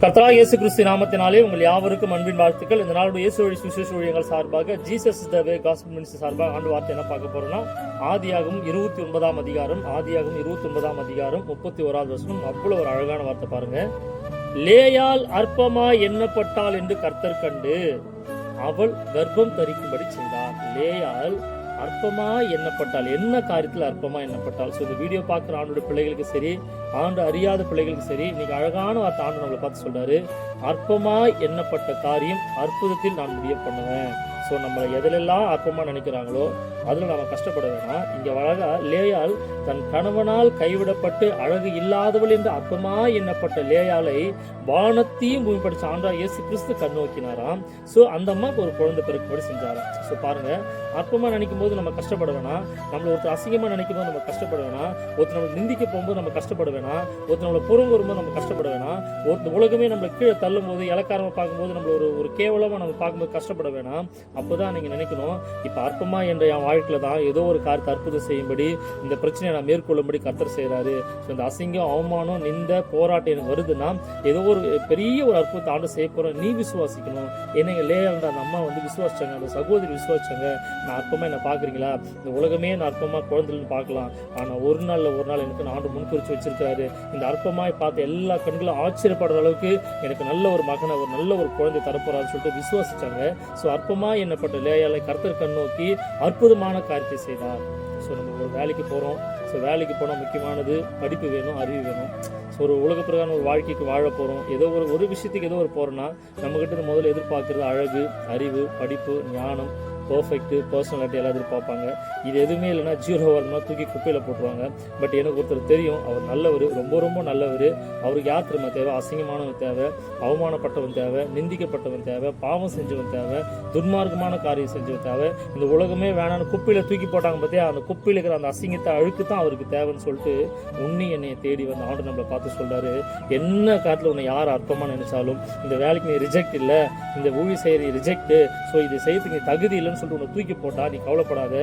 கர்த்தராகிய இயேசு கிறிஸ்து நாமத்தினாலே உங்கள் யாவருக்கும் அன்பின் வாழ்த்துக்கள். இந்த நாளுடைய இயேசு வழி சுவிசேஷ ஊழியங்கள் சார்பாக ஜீசஸ் த வே காஸ்பல் மினிஸ்ட்ரி சார்பாக ஆண்டு வார்த்தை என்ன பார்க்க போறோம்னா, ஆதியாகமம் 29 அதிகாரம் 31வது வசனம். அவ்வளவு ஒரு அழகான வார்த்தை பாருங்க. லேயால் அற்பமா எண்ணப்பட்டாள் என்று கர்த்தர் கண்டு அவள் கர்ப்பம் தரிக்கும்படி செய்தார். லேயால் அற்பமா எண்ணப்பட்டால், என்ன காரியத்தில் அற்பமா எண்ணப்பட்டால்? ஸோ இந்த வீடியோ பார்க்குற ஆண்டோட பிள்ளைகளுக்கு சரி, ஆண்டு அறியாத பிள்ளைகளுக்கு சரி, இன்னைக்கு அழகான வார்த்தை ஆண்டு நம்மளை பார்த்து சொல்றாரு. அற்பமா எண்ணப்பட்ட காரியம் அற்புதத்தில் நான் முடிய பண்ணுவேன். ஸோ நம்மளை எதிலெல்லாம் அற்பமா நினைக்கிறாங்களோ அதில் நம்ம கஷ்டப்பட வேணாம். இங்கே அழகா லேயால் தன் கணவனால் கைவிடப்பட்டு அழகு இல்லாதவள் என்று அற்பமா எண்ணப்பட்ட லேயாலை வானத்தையும் பூமி படிச்ச ஆண்டா இயேசு கிறிஸ்து கண்ணோக்கினாராம். ஸோ அந்த அம்மாவுக்கு ஒரு குழந்தை பிறக்கும்படி செஞ்சாராம். ஸோ பாருங்க, அற்பமா நினைக்கும் போது நம்ம கஷ்டப்பட வேணாம். நம்மளை ஒருத்தர் அசிங்கமா நினைக்கும் போது நம்ம கஷ்டப்பட வேணாம். ஒருத்தர் நம்ம நிந்திக்க போகும்போது நம்ம கஷ்டப்பட வேணாம். ஒருத்தர் நம்மளை புறங்க வரும்போது நம்ம கஷ்டப்பட வேணாம். ஒரு உலகமே நம்மளை கீழே தள்ளும் போது, இலக்காரமா பார்க்கும்போது, நம்மள ஒரு கேவலமா நம்ம பார்க்கும்போது கஷ்டப்பட வேணாம். அப்போதான் நீங்க நினைக்கணும், இப்ப அற்பமா என்ற என் வாழ்க்கையில தான் ஏதோ ஒரு காரியத்தை அற்புதம் செய்யும்படி, இந்த பிரச்சனையை நான் மேற்கொள்ளும்படி கர்த்தர் செய்யறாரு. இந்த அசிங்கம், அவமானம், நிந்த போராட்டம் எனக்கு வருதுன்னா ஏதோ ஒரு பெரிய ஒரு அற்புதத்தை ஆண்டு செய்ய போற. நீ விசுவாசிக்கணும். என்னங்க லேயால் அந்த அம்மா விசுவாசிச்சாங்க, அந்த சகோதரி விசுவாசிச்சாங்க. நான் அற்பமா என்ன பாக்குறீங்களா? இந்த உலகமே நான் அற்பமா குழந்தைன்னு பார்க்கலாம். ஆனா ஒரு நாள் எனக்கு ஆண்டு முன்குறிச்சு வச்சிருக்காரு. இந்த அற்பமாய் பார்த்து எல்லா கண்களும் ஆச்சரியப்படுற அளவுக்கு எனக்கு நல்ல ஒரு மகனை, ஒரு நல்ல ஒரு குழந்தை தரப்போறான்னு சொல்லிட்டு விசுவாசிச்சாங்க. ஸோ அற்பமா என்னப்பட்ட லேயாலை கர்த்தர் கண்ணோக்கி அற்புதமான காரியத்தை செய்தார். ஸோ நம்ம ஒரு வேலைக்கு போகிறோம். ஸோ வேலைக்கு போனால் முக்கியமானது படிப்பு வேணும், அறிவு வேணும். ஸோ ஒரு உலக பிரகாரம் ஒரு வாழ்க்கைக்கு வாழ போகிறோம். ஏதோ ஒரு விஷயத்துக்கு ஏதோ ஒரு போகிறோன்னா நம்மகிட்ட முதல்ல எதிர்பார்க்கறது அழகு, அறிவு, படிப்பு, ஞானம், பர்ஃபெக்ட் பர்சனாலிட்டி எல்லாம் எதிர்பார்ப்பாங்க. இது எதுவுமே இல்லைன்னா ஜீரோ வரணும்னா தூக்கி குப்பையில் போட்டுருவாங்க. பட் எனக்கு ஒருத்தர் தெரியும், அவர் நல்லவர், ரொம்ப ரொம்ப நல்லவர். அவருக்கு யார் திரும்ப தேவை? அசிங்கமானவன் தேவை, அவமானப்பட்டவன் தேவை, நிந்திக்கப்பட்டவன் தேவை, பாவம் செஞ்சவன் தேவை, துன்மார்க்கமான காரியம் செஞ்சவன் தேவை. இந்த உலகமே வேணான்னு குப்பையில் தூக்கி போட்டாங்க பார்த்தியா, அந்த குப்பையில் இருக்கிற அந்த அசிங்கத்தை அழுக்கு தான் அவருக்கு தேவைன்னு சொல்லிட்டு உன்னை என்னை தேடி வந்து ஆண்டு நம்மளை பார்த்து சொல்றாரு. என்ன காலத்தில் உன்னை யார் அற்பமாக நினைச்சாலும், இந்த வேலைக்கு நீ ரிஜெக்ட் இல்லை, இந்த ஊழி செய்ய ரிஜெக்ட், ஸோ இதை செய்யறதுக்கு நீ தகுதி இல்லைன்னு சொல்லிட்டு உன்னை தூக்கி போட்டா நீ கவலைப்படாத.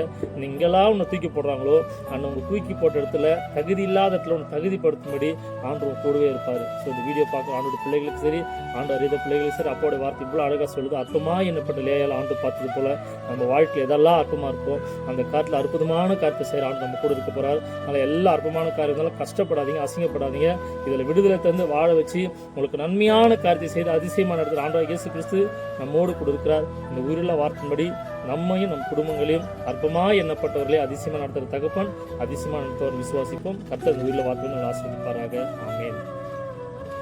நீங்களாம் உன்னை தூக்கி போடுறாங்களோ அந்த உங்க தூக்கி போட்ட இடத்துல, தகுதி இல்லாத இடத்துல உன்னை தகுதிப்படுத்தும்படி ஆண்டவர் கூடவே இருப்பாரு. ஸோ இந்த வீடியோ பார்க்க ஆண்டோட பிள்ளைகளுக்கு சரி, ஆண்டு அறிந்த பிள்ளைகளுக்கு சரி, அப்போட வார்த்தை இவ்வளோ அழகாக சொல்லுது. அற்பமா என்னப்பட்ட லேயால் ஆண்டு பார்த்தது போல நம்ம வாழ்க்கையில் எதெல்லாம் அற்பமா இருக்கும் அந்த காலத்தில் அற்புதமான காரியத்தை செய்கிற ஆண்டு நம்ம கூட இருக்க போறாரு. அதனால எல்லா அற்பமான காரியங்களும் கஷ்டப்படாதீங்க, அசிங்கப்படாதீங்க. இதில் விடுதலை தந்து வாழ வச்சு உங்களுக்கு நன்மையான காரியத்தை செய்து அதிசயமான இடத்துல ஆண்டவர் இயேசு கிறிஸ்து நம்மோடு கூட இருக்கிறார். இந்த உயிருள்ள வார்த்தையின்படி நம்மையும் நம் குடும்பங்களையும் அற்பமா எண்ணப்பட்டவர்களே அதிசயமா நடத்துகிற தகப்பன், அதிசயமா நடத்துவர் விசுவாசிப்போம். கர்த்தர் உயிருள்ள வார்த்தையை ஆசீர்வதிப்பாராக. ஆமென்.